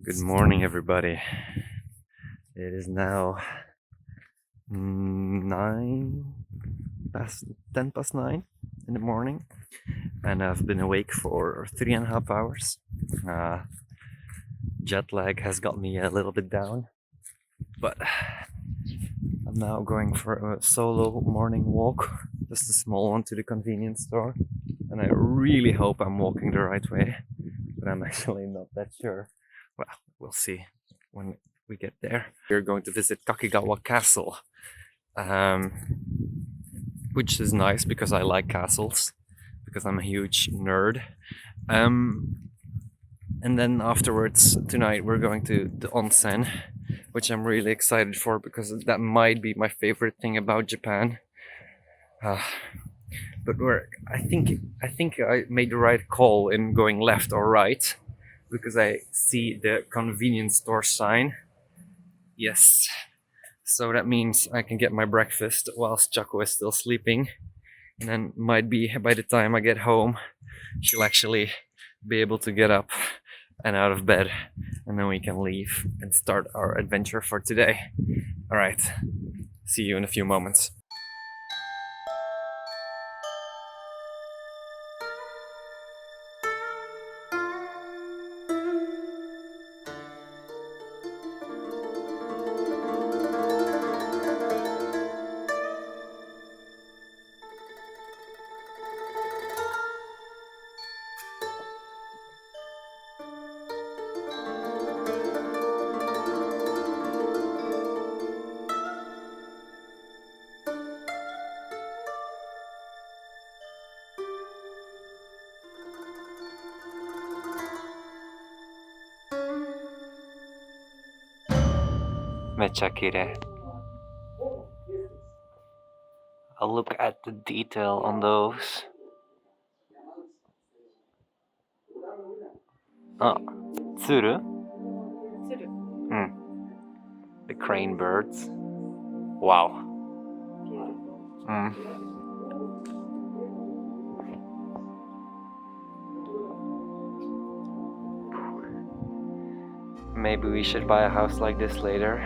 Good morning, everybody. It is now 10 past 9 in the morning, and I've been awake for 3.5 hours. Jet lag has got me a little bit down, but I'm now going for a solo morning walk, just a small one to the convenience store, and I really hope I'm walking the right way, but I'm actually not that sure. Well, we'll see when we get there. We're going to visit Kakegawa Castle, which is nice because I like castles, because I'm a huge nerd. And then afterwards, tonight, we're going to the onsen, which I'm really excited for because that might be my favorite thing about Japan. But I think I made the right call in going left or right, because I see the convenience store sign. Yes. So that means I can get my breakfast whilst Chaco is still sleeping. And then might be by the time I get home, she'll actually be able to get up and out of bed. And then we can leave and start our adventure for today. Alright. See you in a few moments. Mecha kirei. I'll look at the detail on those. Oh, tsuru? The crane birds. Wow. Maybe we should buy a house like this later.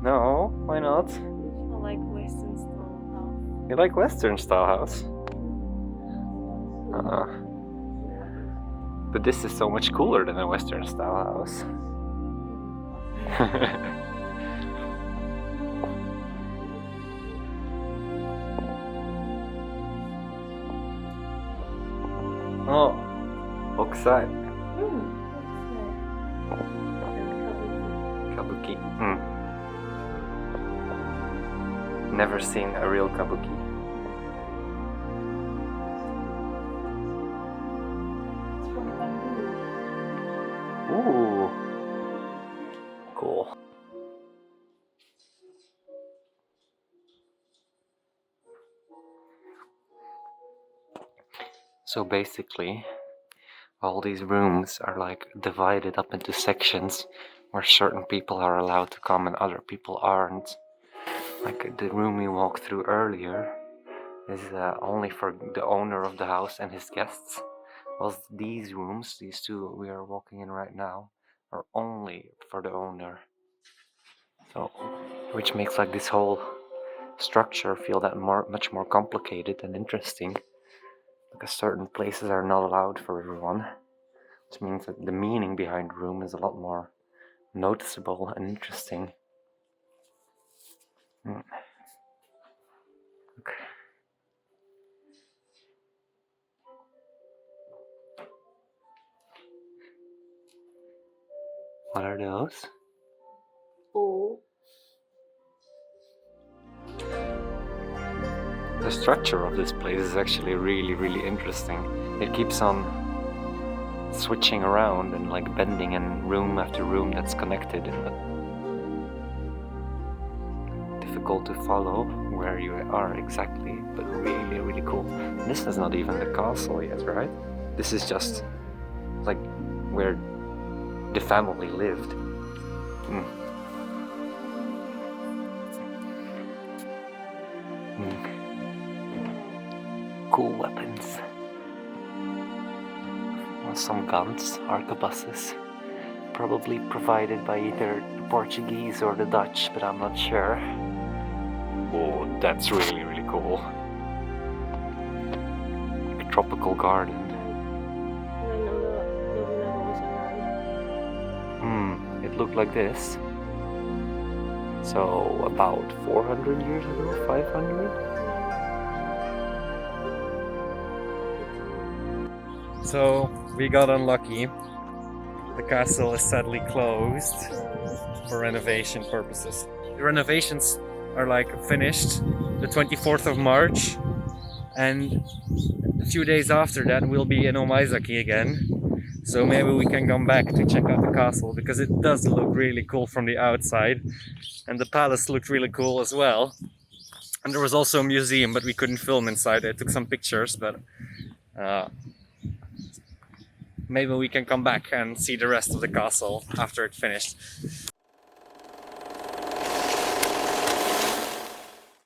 No, why not? I like Western style house. You like Western style house? But this is so much cooler than a Western style house. Oh, Okusai. Kabuki. Never seen a real kabuki. Ooh, cool. So basically, all these rooms are like divided up into sections where certain people are allowed to come and other people aren't. Like the room we walked through earlier is only for the owner of the house and his guests. Whilst these rooms, these two we are walking in right now, are only for the owner. So, which makes like this whole structure feel that much more complicated and interesting, because certain places are not allowed for everyone, which means that the meaning behind the room is a lot more noticeable and interesting. Okay. What are those? Oh. The structure of this place is actually really, really interesting. It keeps on switching around and like bending in room after room that's connected, and difficult to follow where you are exactly, but really, really cool. This is not even the castle yet, right? This is just like where the family lived. Cool weapons. Some guns, arquebuses. probably provided by either the Portuguese or the Dutch, but I'm not sure. Oh, that's really, really cool. Like a tropical garden. It looked like this. So about 400 years ago, 500? So we got unlucky. The castle is sadly closed for renovation purposes. The renovations are like finished the 24th of March, and a few days after that we'll be in Omaezaki again. So maybe we can come back to check out the castle, because it does look really cool from the outside, and the palace looked really cool as well. And there was also a museum, but we couldn't film inside. I took some pictures, but maybe we can come back and see the rest of the castle after it's finished.